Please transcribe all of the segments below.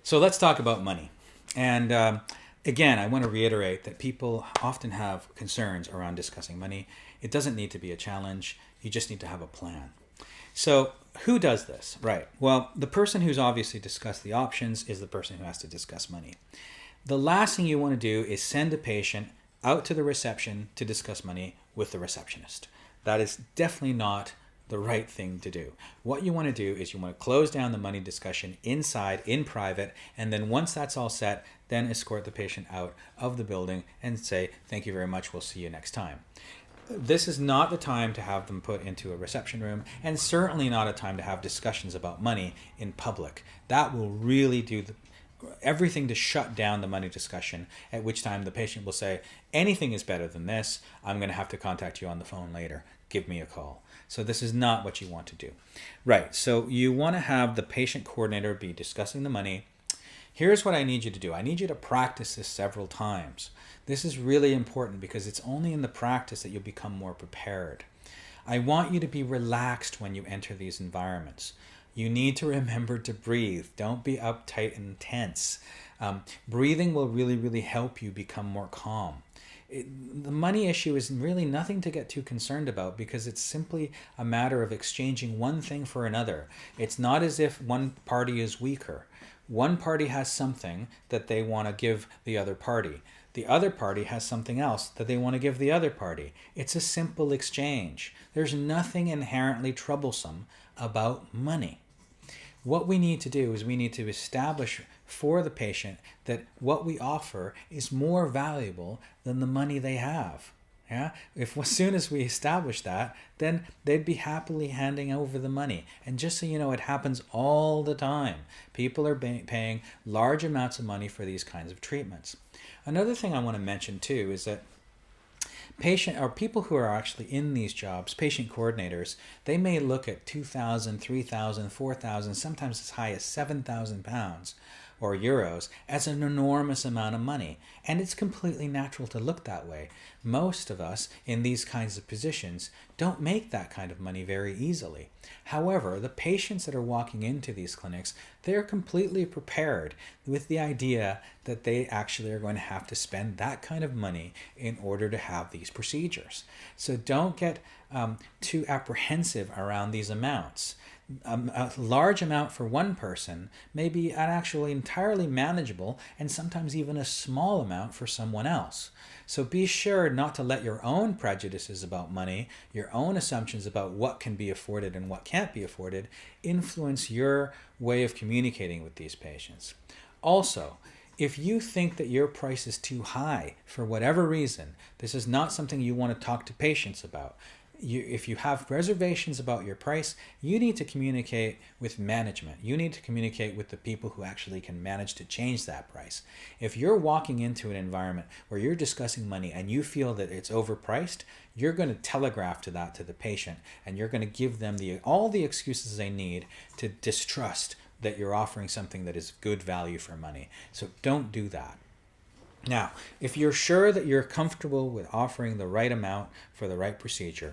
So let's talk about money. And again, I want to reiterate that people often have concerns around discussing money. It doesn't need to be a challenge. You just need to have a plan. So who does this? Right. Well, the person who's obviously discussed the options is the person who has to discuss money. The last thing you want to do is send a patient out to the reception to discuss money with the receptionist. That is definitely not the right thing to do. What you want to do is you want to close down the money discussion inside, in private, and then once that's all set, then escort the patient out of the building and say, thank you very much, we'll see you next time. This is not the time to have them put into a reception room, and certainly not a time to have discussions about money in public. That will really do everything to shut down the money discussion, at which time the patient will say, anything is better than this. I'm going to have to contact you on the phone later. Give me a call. So this is not what you want to do. Right, so you want to have the patient coordinator be discussing the money. Here's what I need you to do. I need you to practice this several times. This is really important because it's only in the practice that you'll become more prepared. I want you to be relaxed when you enter these environments. You need to remember to breathe. Don't be uptight and tense. Breathing will really, really help you become more calm. The money issue is really nothing to get too concerned about because it's simply a matter of exchanging one thing for another. It's not as if one party is weaker. One party has something that they want to give the other party. The other party has something else that they want to give the other party. It's a simple exchange. There's nothing inherently troublesome about money. What we need to do is we need to establish for the patient that what we offer is more valuable than the money they have. Yeah? If as soon as we establish that, then they'd be happily handing over the money. And just so you know, it happens all the time. People are paying large amounts of money for these kinds of treatments. Another thing I want to mention too is that people who are actually in these jobs, patient coordinators, they may look at 2,000, 3,000, 4,000, sometimes as high as 7,000 pounds or euros as an enormous amount of money. And it's completely natural to look that way. Most of us in these kinds of positions don't make that kind of money very easily. However, the patients that are walking into these clinics, they're completely prepared with the idea that they actually are going to have to spend that kind of money in order to have these procedures. So don't get too apprehensive around these amounts. A large amount for one person may be actually entirely manageable and sometimes even a small amount for someone else. So be sure not to let your own prejudices about money, your own assumptions about what can be afforded and what can't be afforded, influence your way of communicating with these patients. Also, if you think that your price is too high for whatever reason, this is not something you want to talk to patients about. If you have reservations about your price, you need to communicate with management. You need to communicate with the people who actually can manage to change that price. If you're walking into an environment where you're discussing money and you feel that it's overpriced, you're going to telegraph to the patient, and you're going to give them all the excuses they need to distrust that you're offering something that is good value for money. So don't do that. Now, if you're sure that you're comfortable with offering the right amount for the right procedure,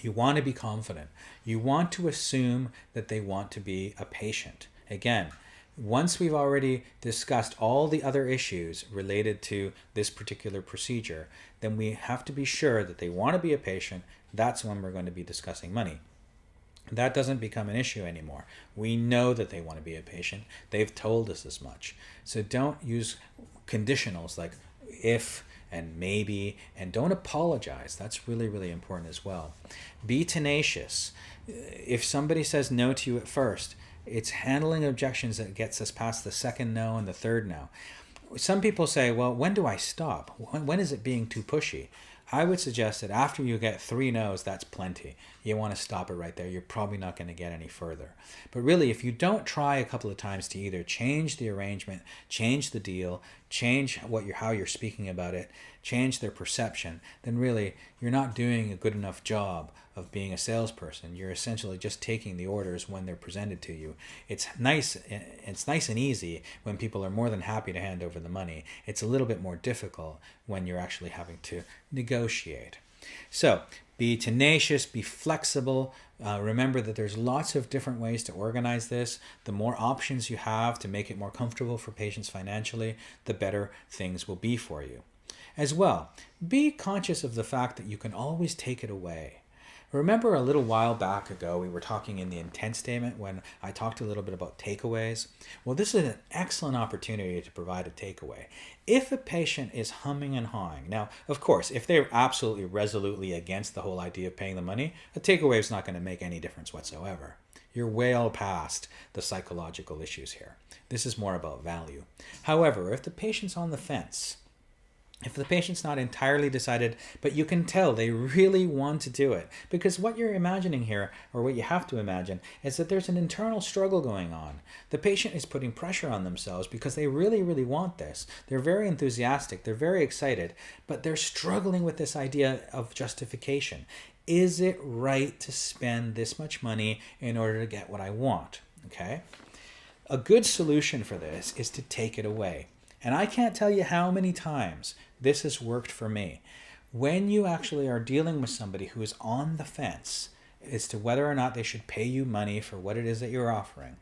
you want to be confident. You want to assume that they want to be a patient. Again, once we've already discussed all the other issues related to this particular procedure, then we have to be sure that they want to be a patient. That's when we're going to be discussing money. That doesn't become an issue anymore. We know that they want to be a patient. They've told us as much. So don't use conditionals like if and maybe, and don't apologize. That's really, really important as well. Be tenacious. If somebody says no to you at first, it's handling objections that gets us past the second no and the third no. Some people say, well, when do I stop? When is it being too pushy? I would suggest that after you get 3 no's, that's plenty. You want to stop it right there. You're probably not going to get any further. But really, if you don't try a couple of times to either change the arrangement, change the deal, change how you're speaking about it, change their perception, then really you're not doing a good enough job of being a salesperson. You're essentially just taking the orders when they're presented to you. It's nice and easy when people are more than happy to hand over the money. It's a little bit more difficult when you're actually having to negotiate. So Be tenacious, be flexible. Remember that there's lots of different ways to organize this. The more options you have to make it more comfortable for patients financially, the better things will be for you. As well, be conscious of the fact that you can always take it away. Remember a little while back ago, we were talking in the intent statement when I talked a little bit about takeaways. Well, this is an excellent opportunity to provide a takeaway. If a patient is humming and hawing, now, of course, if they're absolutely resolutely against the whole idea of paying the money, a takeaway is not going to make any difference whatsoever. You're well past the psychological issues here. This is more about value. However, if the patient's on the fence, if the patient's not entirely decided, but you can tell they really want to do it, because what you're imagining here, or what you have to imagine, is that there's an internal struggle going on. The patient is putting pressure on themselves because they really, really want this. They're very enthusiastic, they're very excited, but they're struggling with this idea of justification. Is it right to spend this much money in order to get what I want? Okay? A good solution for this is to take it away. And I can't tell you how many times this has worked for me. When you actually are dealing with somebody who is on the fence as to whether or not they should pay you money for what it is that you're offering,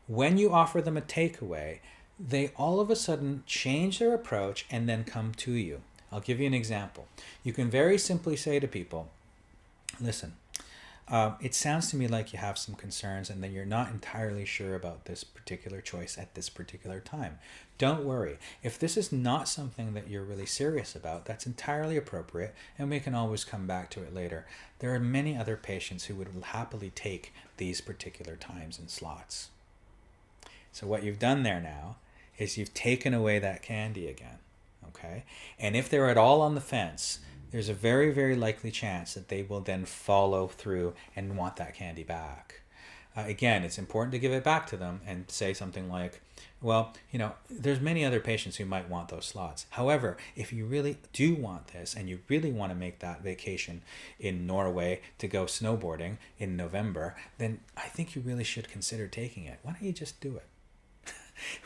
when you offer them a takeaway, they all of a sudden change their approach and then come to you. I'll give you an example. You can very simply say to people, listen, it sounds to me like you have some concerns and that you're not entirely sure about this particular choice at this particular time. Don't worry. If this is not something that you're really serious about, that's entirely appropriate, and we can always come back to it later. There are many other patients who would happily take these particular times and slots. So what you've done there now is you've taken away that candy again, okay? And if they're at all on the fence, there's a very, very likely chance that they will then follow through and want that candy back. Again, it's important to give it back to them and say something like, well, there's many other patients who might want those slots. However, if you really do want this and you really want to make that vacation in Norway to go snowboarding in November, then I think you really should consider taking it. Why don't you just do it?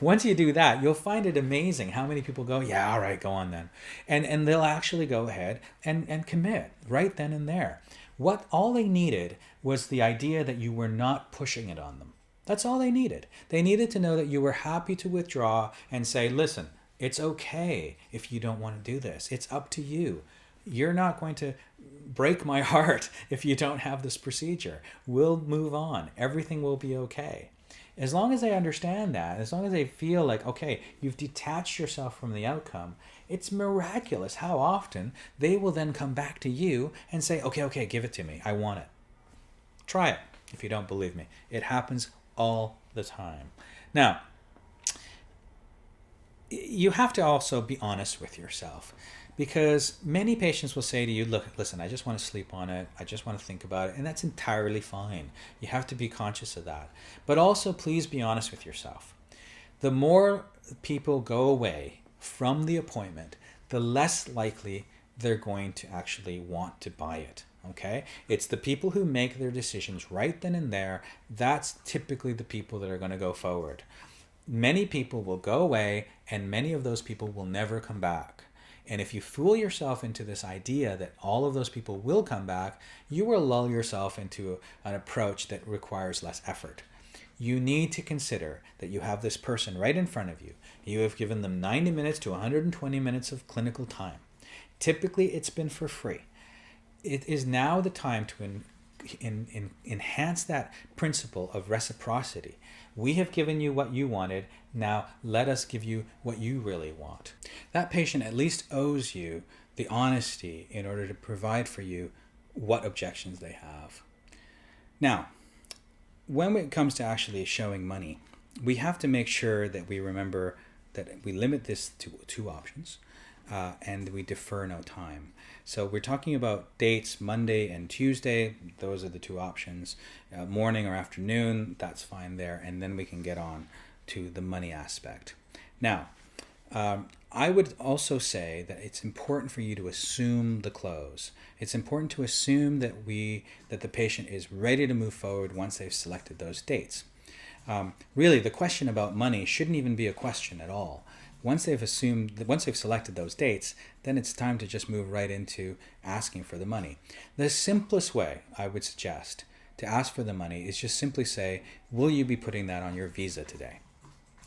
Once you do that, you'll find it amazing how many people go, yeah, all right, go on then. And they'll actually go ahead and commit right then and there. All they needed was the idea that you were not pushing it on them. That's all they needed. They needed to know that you were happy to withdraw and say, listen, it's okay if you don't want to do this. It's up to you. You're not going to break my heart if you don't have this procedure. We'll move on. Everything will be okay. As long as they understand that, as long as they feel like, okay, you've detached yourself from the outcome, it's miraculous how often they will then come back to you and say, okay, give it to me. I want it. Try it if you don't believe me. It happens all the time. Now, you have to also be honest with yourself, because many patients will say to you, look, listen, I just want to sleep on it. I just want to think about it. And that's entirely fine. You have to be conscious of that. But also, please be honest with yourself. The more people go away from the appointment, the less likely they're going to actually want to buy it. Okay? It's the people who make their decisions right then and there. That's typically the people that are going to go forward. Many people will go away, and many of those people will never come back. And if you fool yourself into this idea that all of those people will come back, you will lull yourself into an approach that requires less effort. You need to consider that you have this person right in front of you. You have given them 90 minutes to 120 minutes of clinical time. Typically, it's been for free. It is now the time to enhance that principle of reciprocity. We have given you what you wanted. Now let us give you what you really want. That patient at least owes you the honesty in order to provide for you what objections they have. Now, when it comes to actually showing money, we have to make sure that we remember that we limit this to 2 options. And we defer no time. So we're talking about dates, Monday and Tuesday. Those are the 2 options. Morning or afternoon, that's fine there. And then we can get on to the money aspect. Now, I would also say that it's important for you to assume the close. It's important to assume that the patient is ready to move forward once they've selected those dates. Really, the question about money shouldn't even be a question at all. once they've selected those dates, then it's time to just move right into asking for the money. The simplest way I would suggest to ask for the money is just simply say, will you be putting that on your visa today?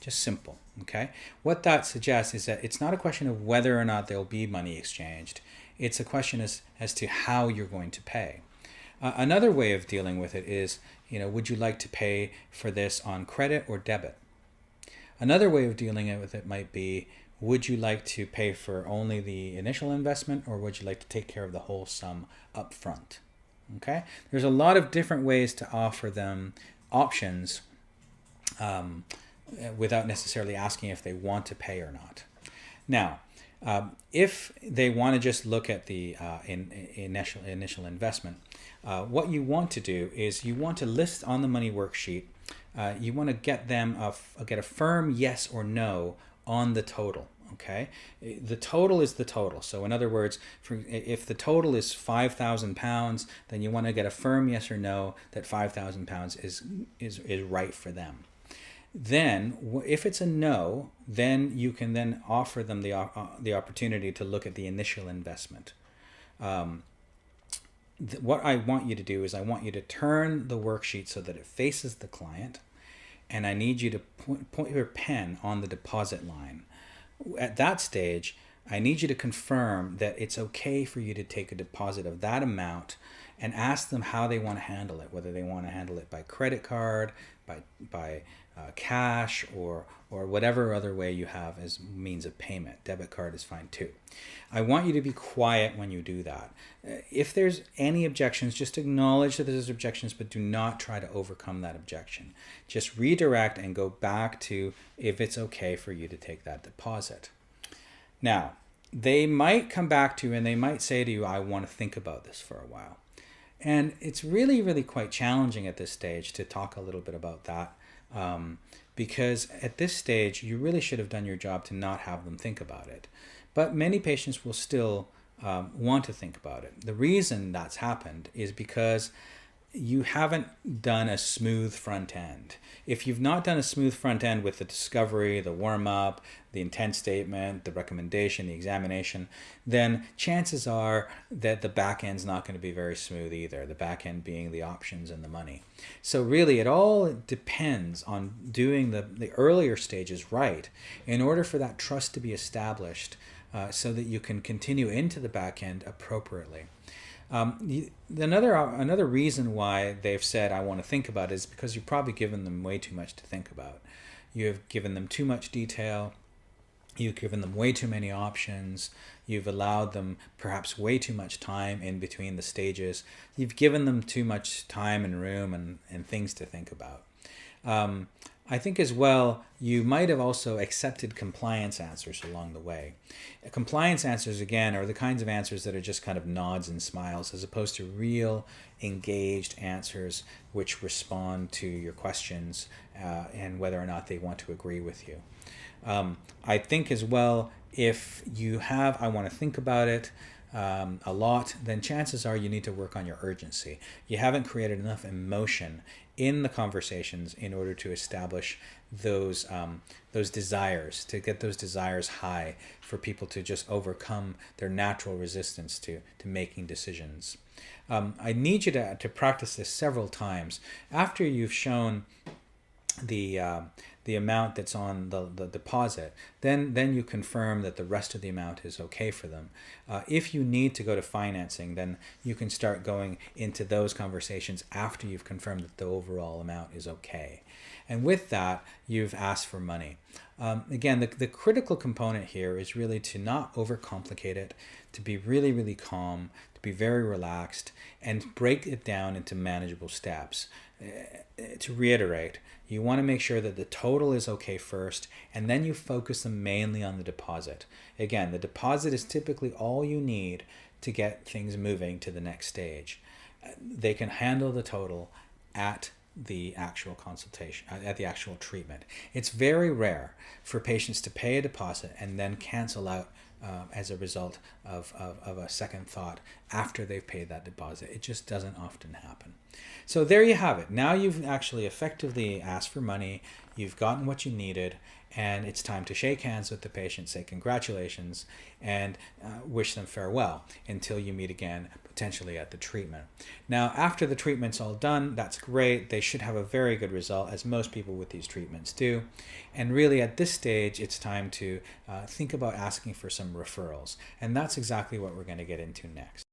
Just simple, okay? What that suggests is that it's not a question of whether or not there'll be money exchanged. It's a question as to how you're going to pay. Another way of dealing with it is, would you like to pay for this on credit or debit? Another way of dealing with it might be, would you like to pay for only the initial investment, or would you like to take care of the whole sum up front? Okay? There's a lot of different ways to offer them options without necessarily asking if they want to pay or not. Now, if they want to just look at the initial investment, what you want to do is you want to list on the money worksheet. You want to get them get a firm yes or no on the total. Okay, the total is the total. So in other words, if the total is £5,000, then you want to get a firm yes or no that £5,000 is right for them. Then, if it's a no, then you can then offer them the opportunity to look at the initial investment. What I want you to do is I want you to turn the worksheet so that it faces the client, and I need you to point your pen on the deposit line. At that stage, I need you to confirm that it's okay for you to take a deposit of that amount and ask them how they want to handle it, whether they want to handle it by credit card, by cash, or whatever other way you have as means of payment. Debit card is fine too. I want you to be quiet when you do that. If there's any objections, just acknowledge that there's objections, but do not try to overcome that objection. Just redirect and go back to if it's okay for you to take that deposit. Now, they might come back to you and they might say to you, I want to think about this for a while. And it's really, really quite challenging at this stage to talk a little bit about that, because at this stage, you really should have done your job to not have them think about it. But many patients will still want to think about it. The reason that's happened is because you haven't done a smooth front end. If you've not done a smooth front end with the discovery, the warm-up, the intent statement, the recommendation, the examination, then chances are that the back end's not going to be very smooth either, the back end being the options and the money. So really it all depends on doing the earlier stages right in order for that trust to be established, so that you can continue into the back end appropriately. Another reason why they've said I want to think about it is because you've probably given them way too much to think about. You have given them too much detail. You've given them way too many options. You've allowed them perhaps way too much time in between the stages. You've given them too much time and room and things to think about. I think as well, you might have also accepted compliance answers along the way. Compliance answers, again, are the kinds of answers that are just kind of nods and smiles, as opposed to real engaged answers which respond to your questions and whether or not they want to agree with you. I think as well, if you have, I want to think about it a lot, then chances are you need to work on your urgency. You haven't created enough emotion in the conversations in order to establish those desires, to get those desires high for people to just overcome their natural resistance to making decisions. I need you to practice this several times. After you've shown the amount that's on the deposit, then you confirm that the rest of the amount is okay for them. If you need to go to financing, then you can start going into those conversations after you've confirmed that the overall amount is okay. And with that, you've asked for money. Again, the critical component here is really to not overcomplicate it, to be really, really calm, to be very relaxed, and break it down into manageable steps. To reiterate, you want to make sure that the total is okay first, and then you focus them mainly on the deposit. Again, the deposit is typically all you need to get things moving to the next stage. They can handle the total at the actual consultation, at the actual treatment. It's very rare for patients to pay a deposit and then cancel out as a result of a second thought after they've paid that deposit. It just doesn't often happen. So there you have it. Now you've actually effectively asked for money. you've gotten what you needed, and it's time to shake hands with the patient, say congratulations, and wish them farewell until you meet again, potentially at the treatment. Now, after the treatment's all done, that's great. They should have a very good result, as most people with these treatments do. And really, at this stage, it's time to think about asking for some referrals. And that's exactly what we're going to get into next.